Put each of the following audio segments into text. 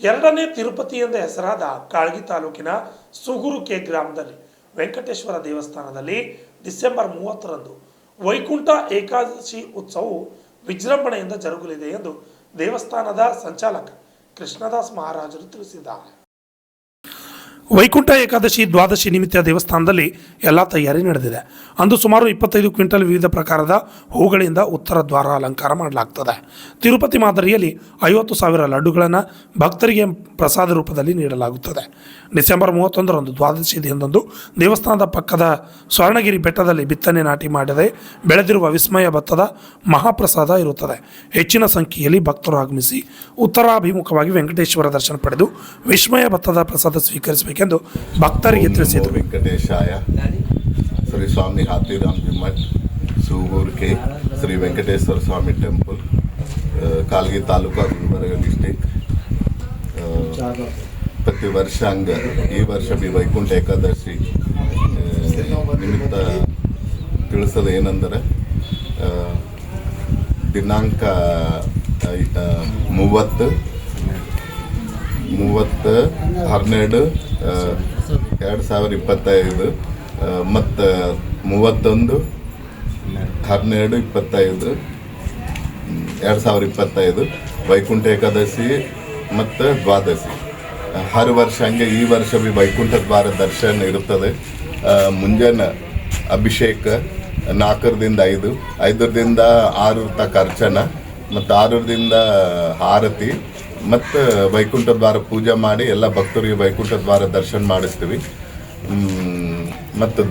ಎರಡನೇ ತಿರುಪತಿ ಎಂದ ಹೆಸರಾದ ಕಾಳಗಿ ತಾಲೂಕಿನ ಸುಗುರುಕೆ ಗ್ರಾಮದಲ್ಲಿ ವೆಂಕಟೇಶ್ವರ ದೇವಸ್ಥಾನದಲ್ಲಿ ಡಿಸೆಂಬರ್ 30ರಂದು ವೈಕುಂಠ ಏಕಾದಶಿ ಉತ್ಸವವು ವಿಜೃಂಭಣೆಯಿಂದ ಜರುಗಲಿದೆ ಎಂದು ದೇವಸ್ಥಾನದ ಸಂಚಾಲಕ ಕೃಷ್ಣದಾಸ್ ಮಹಾರಾಜರು ತಿಳಿಸಿದ್ದಾರೆ. ವೈಕುಂಠ ಏಕಾದಶಿ ದ್ವಾದಶಿ ನಿಮಿತ್ತ ದೇವಸ್ಥಾನದಲ್ಲಿ ಎಲ್ಲ ತಯಾರಿ ನಡೆದಿದೆ. ಅಂದು ಸುಮಾರು 25 ಕ್ವಿಂಟಲ್ ವಿವಿಧ ಪ್ರಕಾರದ ಹೂಗಳಿಂದ ಉತ್ತರ ದ್ವಾರ ಅಲಂಕಾರ ಮಾಡಲಾಗ್ತದೆ. ತಿರುಪತಿ ಮಾದರಿಯಲ್ಲಿ 50,000 ಲಡ್ಡುಗಳನ್ನು ಭಕ್ತರಿಗೆ ಪ್ರಸಾದ ರೂಪದಲ್ಲಿ ನೀಡಲಾಗುತ್ತದೆ. ಡಿಸೆಂಬರ್ 31ರಂದು ದ್ವಾದಶಿ ದಿನದಂದು ದೇವಸ್ಥಾನದ ಪಕ್ಕದ ಸ್ವರ್ಣಗಿರಿ ಬೆಟ್ಟದಲ್ಲಿ ಬಿತ್ತನೆ ನಾಟಿ ಮಾಡದೆ ಬೆಳೆದಿರುವ ವಿಸ್ಮಯ ಭತ್ತದ ಮಹಾಪ್ರಸಾದ ಇರುತ್ತದೆ. ಹೆಚ್ಚಿನ ಸಂಖ್ಯೆಯಲ್ಲಿ ಭಕ್ತರು ಆಗಮಿಸಿ ಉತ್ತರಾಭಿಮುಖವಾಗಿ ವೆಂಕಟೇಶ್ವರ ದರ್ಶನ ಪಡೆದು ವಿಸ್ಮಯ ಭತ್ತದ ಪ್ರಸಾದ ಸ್ವೀಕರಿಸಬೇಕೆಂದು ಭಕ್ತರಿಗೆ ತಿಳಿಸಿದರು. ವೆಂಕಟೇಶಾಯ ಶ್ರೀ ಸ್ವಾಮಿ ಹಾತಿರಾಮ್ ಮಠ ಸೂಗೂರ್ ಕೆ ಶ್ರೀ ವೆಂಕಟೇಶ್ವರ ಸ್ವಾಮಿ ಟೆಂಪಲ್ ಕಾಲ್ಗಿ ತಾಲೂಕು ಗುಲ್ಬರ್ಗ ಡಿಸ್ಟಿಕ್. ಪ್ರತಿ ವರ್ಷ ಹಂಗ ಈ ವರ್ಷ ಬಿ ವೈಕುಂಠ ಏಕಾದಶಿ ನಿಮಿತ್ತ ತಿಳಿಸೋದು ಏನಂದರೆ ದಿನಾಂಕ 30/12/2025 ಮತ್ತು 31/12/2025 ವೈಕುಂಠ ಏಕಾದಶಿ ಮತ್ತು ದ್ವಾದಶಿ. ಹರ್ ವರ್ಷ ಹಂಗೆ ಈ ವರ್ಷ ಬಿ ವೈಕುಂಠ ದ್ವಾರ ದರ್ಶನ ಇರುತ್ತದೆ. ಮುಂಜಾನೆ ಅಭಿಷೇಕ 4ರಿಂದ 5, 5ರಿಂದ 6 ತಕ್ಕ ಅರ್ಚನ ಮತ್ತು 6ರಿಂದ ಆರತಿ ಮತ್ತು ವೈಕುಂಠ ದ್ವಾರ ಪೂಜೆ ಮಾಡಿ ಎಲ್ಲ ಭಕ್ತರಿಗೆ ವೈಕುಂಠ ದ್ವಾರ ದರ್ಶನ ಮಾಡಿಸ್ತೀವಿ. ಮತ್ತು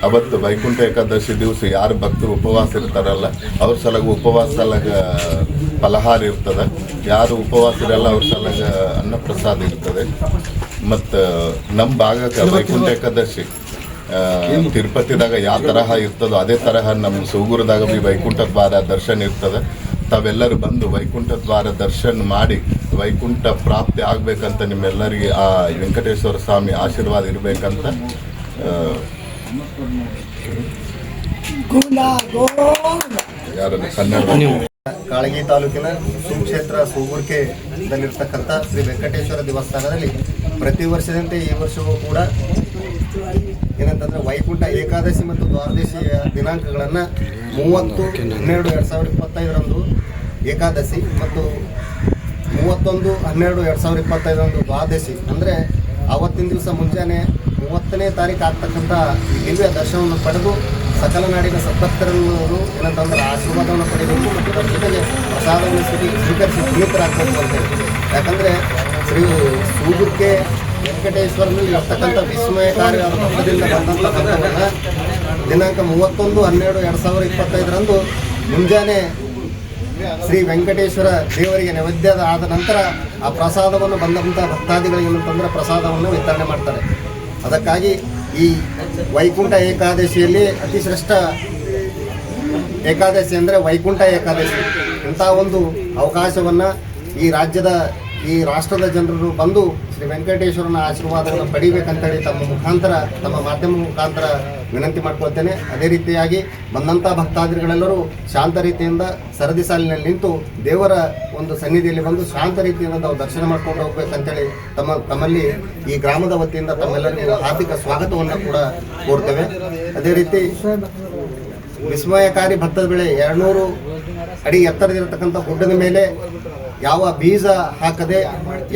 ಅವತ್ತು ವೈಕುಂಠ ಏಕಾದಶಿ ದಿವಸ ಯಾರು ಭಕ್ತರು ಉಪವಾಸ ಇರ್ತಾರಲ್ಲ ಅವ್ರ ಸಲಗ ಉಪವಾಸ ಸಲಗ ಫಲಹಾರ ಇರ್ತದೆ. ಯಾರು ಉಪವಾಸ ಇರಲ್ಲ ಅವ್ರ ಸಲಗ ಅನ್ನಪ್ರಸಾದ ಇರ್ತದೆ. ಮತ್ತು ನಮ್ಮ ಭಾಗಕ್ಕೆ ವೈಕುಂಠ ಏಕಾದಶಿ ತಿರುಪತಿದಾಗ ಯಾವ ತರಹ ಇರ್ತದೋ ಅದೇ ತರಹ ನಮ್ಮ ಸೂಗೂರದಾಗ ಬಿ ವೈಕುಂಠ ದ್ವಾರ ದರ್ಶನ ಇರ್ತದೆ. ತಾವೆಲ್ಲರೂ ಬಂದು ವೈಕುಂಠ ದ್ವಾರ ದರ್ಶನ ಮಾಡಿ ವೈಕುಂಠ ಪ್ರಾಪ್ತಿ ಆಗಬೇಕಂತ ನಿಮ್ಮೆಲ್ಲರಿಗೆ ಆ ವೆಂಕಟೇಶ್ವರ ಸ್ವಾಮಿ ಆಶೀರ್ವಾದ ಇರಬೇಕಂತ ಕಾಳಗಿ ತಾಲೂಕಿನ ಸುಕ್ಷೇತ್ರ ಸೂಗೂರ್ಕೆದಲ್ಲಿರ್ತಕ್ಕಂಥ ಶ್ರೀ ವೆಂಕಟೇಶ್ವರ ದೇವಸ್ಥಾನದಲ್ಲಿ ಪ್ರತಿ ವರ್ಷದಂತೆ ಈ ವರ್ಷವೂ ಕೂಡ ಏನಂತಂದರೆ ವೈಕುಂಠ ಏಕಾದಶಿ ಮತ್ತು ದ್ವಾದಶಿಯ ದಿನಾಂಕಗಳನ್ನು 30/12/2025 ಏಕಾದಶಿ ಮತ್ತು 31/12/2025 ದ್ವಾದಶಿ ಅಂದರೆ ಆವತ್ತಿನ ದಿವಸ ಮುಂಜಾನೆ 30ನೇ ತಾರೀಕು ಆಗ್ತಕ್ಕಂಥ ದಿವ್ಯ ದರ್ಶನವನ್ನು ಪಡೆದು ಸಕಲ ನಾಡಿನ ಸದ್ಭಕ್ತರನ್ನು ಏನಂತಂದ್ರೆ ಆಶೀರ್ವಾದವನ್ನು ಪಡೆಯಬೇಕು ಮತ್ತು ಅದರ ಜೊತೆಗೆ ಪ್ರಸಾದವನ್ನು ಸ್ವೀಕರಿಸಿ ಪುನೀತರಾಗಬೇಕು ಅಂತೇಳಿ. ಯಾಕಂದರೆ ಶ್ರೀ ಸೂಗುರ್ಕೆ ವೆಂಕಟೇಶ್ವರನಲ್ಲಿ ಇರ್ತಕ್ಕಂಥ ವಿಸ್ಮಯಕಾರಿಯಾದ ಭಕ್ತದಿಂದ ಬಂದಂಥ ಭಕ್ತರನ್ನು ದಿನಾಂಕ 31/12/2025 ಮುಂಜಾನೆ ಶ್ರೀ ವೆಂಕಟೇಶ್ವರ ದೇವರಿಗೆ ನೈವೇದ್ಯದ ಆದ ನಂತರ ಆ ಪ್ರಸಾದವನ್ನು ಬಂದಂಥ ಭಕ್ತಾದಿಗಳಿಗೆ ಏನಂತಂದರೆ ಪ್ರಸಾದವನ್ನು ವಿತರಣೆ ಮಾಡ್ತಾರೆ. ಅದಕ್ಕಾಗಿ ಈ ವೈಕುಂಠ ಏಕಾದಶಿಯಲ್ಲಿ ಅತಿ ಶ್ರೇಷ್ಠ ಏಕಾದಶಿ ಅಂದರೆ ವೈಕುಂಠ ಏಕಾದಶಿ. ಇಂಥ ಒಂದು ಅವಕಾಶವನ್ನು ಈ ರಾಷ್ಟ್ರದ ಜನರು ಬಂದು ಶ್ರೀ ವೆಂಕಟೇಶ್ವರನ ಆಶೀರ್ವಾದವನ್ನು ಪಡಿಬೇಕಂತೇಳಿ ತಮ್ಮ ಮಾಧ್ಯಮ ಮುಖಾಂತರ ವಿನಂತಿ ಮಾಡ್ಕೊಳ್ತೇನೆ. ಅದೇ ರೀತಿಯಾಗಿ ಬಂದಂಥ ಭಕ್ತಾದಿಗಳೆಲ್ಲರೂ ಶಾಂತ ರೀತಿಯಿಂದ ಸರದಿ ಸಾಲಿನಲ್ಲಿ ನಿಂತು ದೇವರ ಒಂದು ಸನ್ನಿಧಿಯಲ್ಲಿ ಬಂದು ಶಾಂತ ರೀತಿಯಿಂದ ನಾವು ದರ್ಶನ ಮಾಡ್ಕೊಂಡು ಹೋಗ್ಬೇಕಂತೇಳಿ ತಮ್ಮಲ್ಲಿ ಈ ಗ್ರಾಮದ ವತಿಯಿಂದ ತಮ್ಮೆಲ್ಲರಿಗೂ ಹಾರ್ದಿಕ ಸ್ವಾಗತವನ್ನು ಕೂಡ ಕೋರ್ತೇವೆ. ಅದೇ ರೀತಿ ವಿಸ್ಮಯಕಾರಿ ಭತ್ತದ ಬೆಳೆ 200 ಅಡಿ ಎತ್ತರದಿರತಕ್ಕಂಥ ಗುಡ್ಡದ ಮೇಲೆ ಯಾವ ಬೀಜ ಹಾಕದೆ,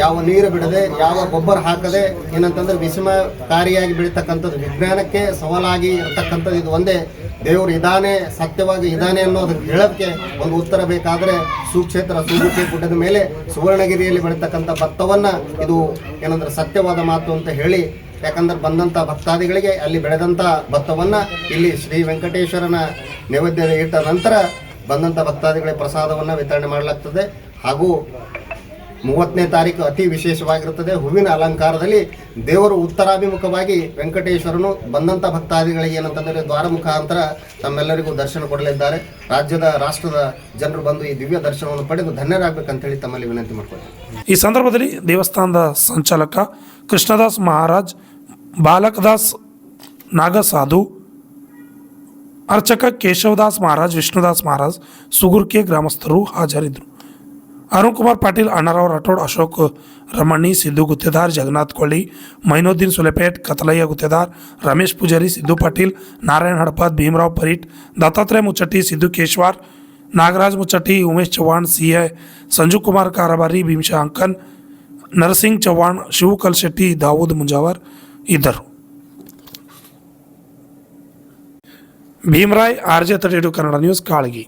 ಯಾವ ನೀರು ಬಿಡದೆ, ಯಾವ ಗೊಬ್ಬರ ಹಾಕದೆ ಏನಂತಂದ್ರೆ ವಿಸ್ಮಯಕಾರಿಯಾಗಿ ಬೆಳೀತಕ್ಕಂಥದ್ದು, ವಿಜ್ಞಾನಕ್ಕೆ ಸವಾಲಾಗಿ ಇರತಕ್ಕಂಥದ್ದು ಇದು ಒಂದೇ. ದೇವರು ಇದಾನೆ, ಸತ್ಯವಾಗಿ ಇದಾನೆ ಅನ್ನೋದಕ್ಕೆ ಹೇಳೋದಕ್ಕೆ ಒಂದು ಉತ್ತರ ಬೇಕಾದರೆ ಸುಕ್ಷೇತ್ರ ಸೂಗುರ್ಕೆ ಗುಡ್ಡದ ಮೇಲೆ ಸುವರ್ಣಗಿರಿಯಲ್ಲಿ ಬೆಳೀತಕ್ಕಂಥ ಭತ್ತವನ್ನು ಇದು ಏನಂದ್ರೆ ಸತ್ಯವಾದ ಮಾತು ಅಂತ ಹೇಳಿ, ಯಾಕಂದ್ರೆ ಬಂದಂಥ ಭಕ್ತಾದಿಗಳಿಗೆ ಅಲ್ಲಿ ಬೆಳೆದಂಥ ಭತ್ತವನ್ನು ಇಲ್ಲಿ ಶ್ರೀ ವೆಂಕಟೇಶ್ವರನ ನೈವೇದ್ಯ ಇಟ್ಟ ನಂತರ ಬಂದಂಥ ಭಕ್ತಾದಿಗಳಿಗೆ ಪ್ರಸಾದವನ್ನು ವಿತರಣೆ ಮಾಡಲಾಗ್ತದೆ. ಹಾಗೂ 30ನೇ ತಾರೀಕು ಅತಿ ವಿಶೇಷವಾಗಿರುತ್ತದೆ. ಹೂವಿನ ಅಲಂಕಾರದಲ್ಲಿ ದೇವರು ಉತ್ತರಾಭಿಮುಖವಾಗಿ ವೆಂಕಟೇಶ್ವರನು ಬಂದಂಥ ಭಕ್ತಾದಿಗಳಿಗೆ ಏನಂತಂದರೆ ದ್ವಾರ ಮುಖಾಂತರ ತಮ್ಮೆಲ್ಲರಿಗೂ ದರ್ಶನ ಕೊಡಲಿದ್ದಾರೆ. ರಾಷ್ಟ್ರದ ಜನರು ಬಂದು ಈ ದಿವ್ಯ ದರ್ಶನವನ್ನು ಪಡೆದು ಧನ್ಯರಾಗಬೇಕಂತೇಳಿ ತಮ್ಮಲ್ಲಿ ವಿನಂತಿ ಮಾಡ್ಕೊಳ್ತೀನಿ. ಈ ಸಂದರ್ಭದಲ್ಲಿ ದೇವಸ್ಥಾನದ ಸಂಚಾಲಕ ಕೃಷ್ಣದಾಸ್ ಮಹಾರಾಜ್, ಬಾಲಕದಾಸ್ ನಾಗಸಾಧು, ಅರ್ಚಕ ಕೇಶವದಾಸ್ ಮಹಾರಾಜ್, ವಿಷ್ಣುದಾಸ್ ಮಹಾರಾಜ್, ಸುಗುರ್ಕೆ ಗ್ರಾಮಸ್ಥರು ಹಾಜರಿದ್ದರು. अरुण कुमार पाटील, अण्णाराव राठोड, अशोक रमणी, सिद्धू गुत्तेदार, जगन्नाथ कोळी, मैनुद्दीन सुलेपेट, कतलಯ್ಯ गुत्तेदार, रमेश पुजारी, सिद्धू पाटील, नारायण हडपत, भीमराव परीट, दत्तात्रय मुचट्टी, सिद्धू केशवार, नागराज मुचट्टी, उमेश चव्हाण, सीए संजू कुमार कारभारी, भीमशा अंकन, नरसिंग चव्हाण, शिव कलशೆಟ್ಟಿ, दाऊद मुंजावर इद्ದರು. Bhimray, RJ32 Kannada news, Kalagi.